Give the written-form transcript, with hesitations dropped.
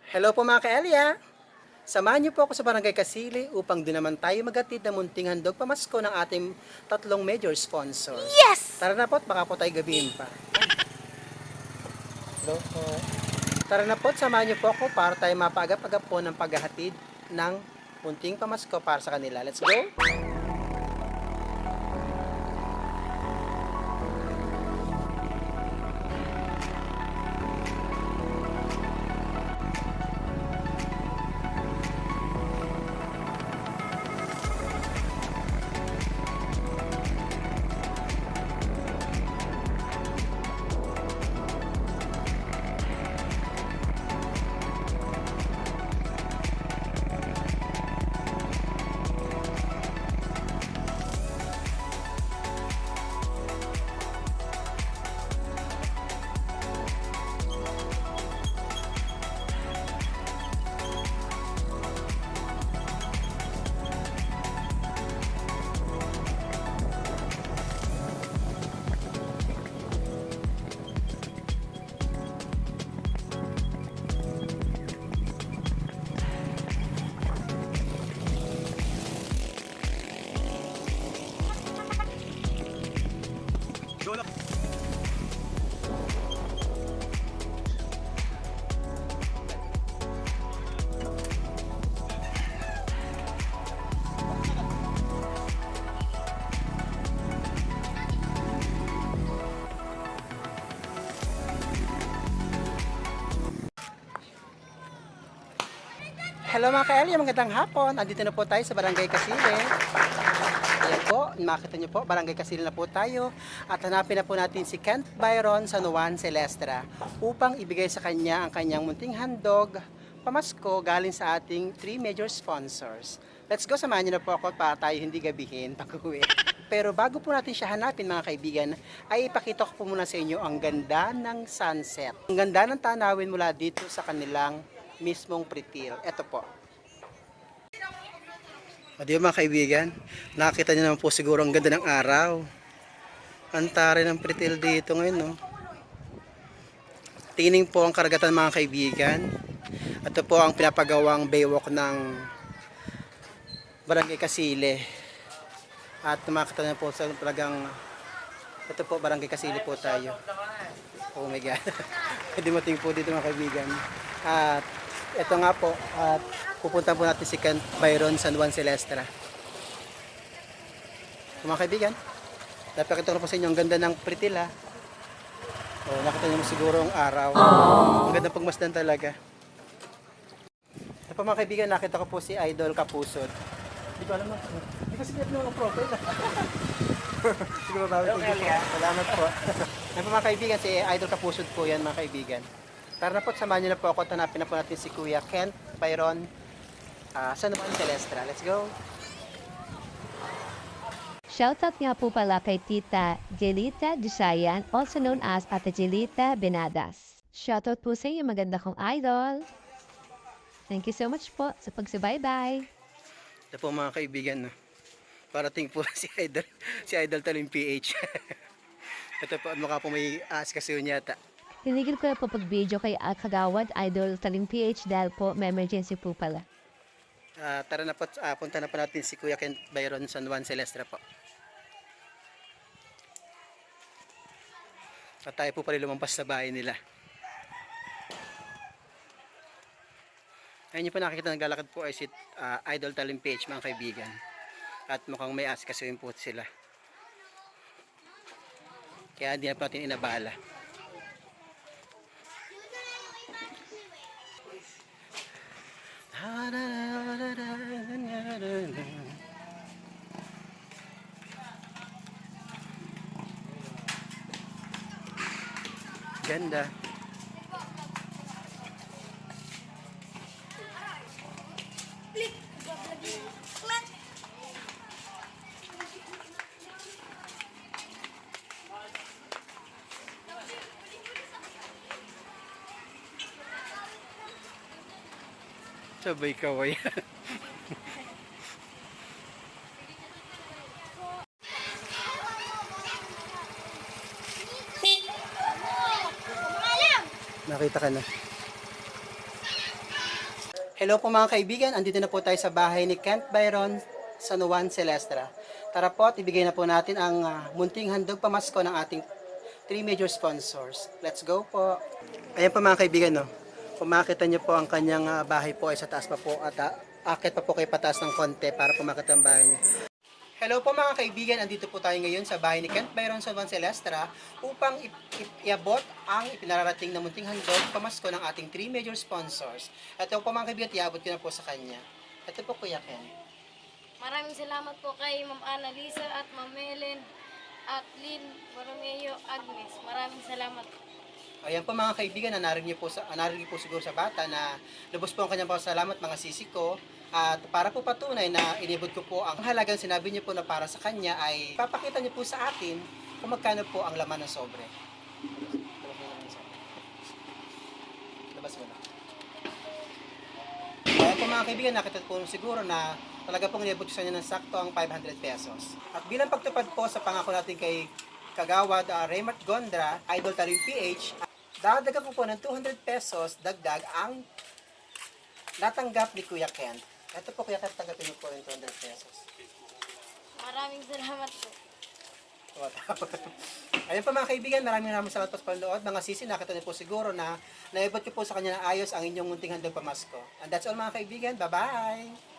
Hello po mga ka-Elia! Samahan niyo po ako sa Barangay Kasili upang doon naman tayo maghatid ng munting handog pamasko ng ating tatlong major sponsors. Yes! Tara na po at baka po tayo gabihin pa. Hello po. Tara na po at samahan niyo po ako para tayo mapaagap-agap po ng paghahatid ng munting pamasko para sa kanila. Let's go! Hello mga ka-Elia, magandang hapon. Andito na po tayo sa Barangay Kasili. Ayan po, makita niyo po, Barangay Kasili na po tayo. At hanapin na po natin si Kent Byron San Juan Celestra upang ibigay sa kanya ang kanyang munting handog pamasko galing sa ating 3 major sponsors. Let's go, samahan niyo na po ako para tayo hindi gabihin pag-uwi. Pero bago po natin siya hanapin mga kaibigan, ay ipakita ko po muna sa inyo ang ganda ng sunset. Ang ganda ng tanawin mula dito sa kanilang mismong pretil. Ito po. O di ba mga kaibigan, nakita niyo naman po siguro ang ganda ng araw. Ang tare ng pretil dito ngayon, no? Tingnan po ang karagatan mga kaibigan. Ito po ang pinapagawang baywalk ng Barangay Kasili. At makita niyo po sa talagang ito po, Barangay Kasili po tayo. Oh my God. Pwede mating po dito mga kaibigan. At ito nga po, at pupunta po natin si Kent Byron San Juan Celestra. Mga kaibigan, napakita ko po sa inyo ang ganda ng pretil ha. O, nakita niyo siguro ang araw. Ang ganda pagmasdan talaga. Ito po mga kaibigan, nakita ko po si Idol Kapusod. Hindi ko alam na. Hindi ko sinet nung profile. Siguro bawal ko. Salamat po. Yan po mga kaibigan, si Idol Kapusod po yan mga kaibigan. Tara na po, samahan niyo na po ako at hanapin na po natin si Kuya Kent Byron San Juan Celestra. Let's go! Shoutout nga po pala kay Tita Jelita Dusayan, also known as Ate Jelita Benadas. Shoutout po sa iyo, maganda kong idol. Thank you so much po sa pagsubaybay. Ito po mga kaibigan, no? Parating po si Idol Talim PH. Ito po, mukha po may askasuyo niya ata. Tinigil ko na po pag-video kay Kagawad Idol Talim PH dahil po may emergency po pala. Tara na po, punta na po natin si Kuya Kent Byron San Juan Celestra po. At tayo po pala lumampas sa bahay nila. Ayun yung po nakikita naglalakad po ay si Idol Talim PH mga kaibigan. At mukhang may askasuyin po sila. Kaya hindi na po natin inabala. Ganda. Sabay kaway. Nakita ka na. Hello po mga kaibigan, andito na po tayo sa bahay ni Kent Byron San Juan Celestra. Tara po at ibigay na po natin ang munting handog pamasko ng ating 3 major sponsors. Let's go po. Ayan po mga kaibigan, no. Kung makita niyo po ang kanyang bahay po ay sa taas pa po at akit pa po kayo pataas ng konti para po makita ang bahay niyo. Hello po mga kaibigan, andito po tayo ngayon sa bahay ni Kent Byron San Juan Celestra upang iabot ang ipinararating na munting handog pamasko ng ating 3 major sponsors. Ito po mga kaibigan, iabot ko na po sa kanya. Ito po Kuya Ken. Maraming salamat po kay Ma'am Annalisa at Ma'am Helen at Lynn Borromeo Agnes. Maraming salamat po. Ayan po mga kaibigan, narinig po siguro sa bata na lubos po ang kanyang pasalamat mga sisi ko. At para po patunay na inibot ko po ang halagang sinabi niyo po na para sa kanya ay papakita niyo po sa atin kung magkano po ang laman ng sobre. Labas mo na. Ayan po mga kaibigan, nakita po siguro na talaga pong inibot ko sa inyo ng sakto ang 500 pesos. At bilang pagtupad po sa pangako natin kay Kagawad Raymart Gondra, Idol Talim PH, dadagdag ko po ng 200 pesos dagdag ang natanggap ni Kuya Kent. Ito po Kuya Kent, tanggapin niyo po yung 200 pesos. Maraming salamat po. Ayun po mga kaibigan, maraming salamat po sa panonood. Mga sisi, nakita niyo po siguro na naibot ko po sa kanya ng ayos ang inyong munting handog pamasko. And that's all mga kaibigan. Bye-bye!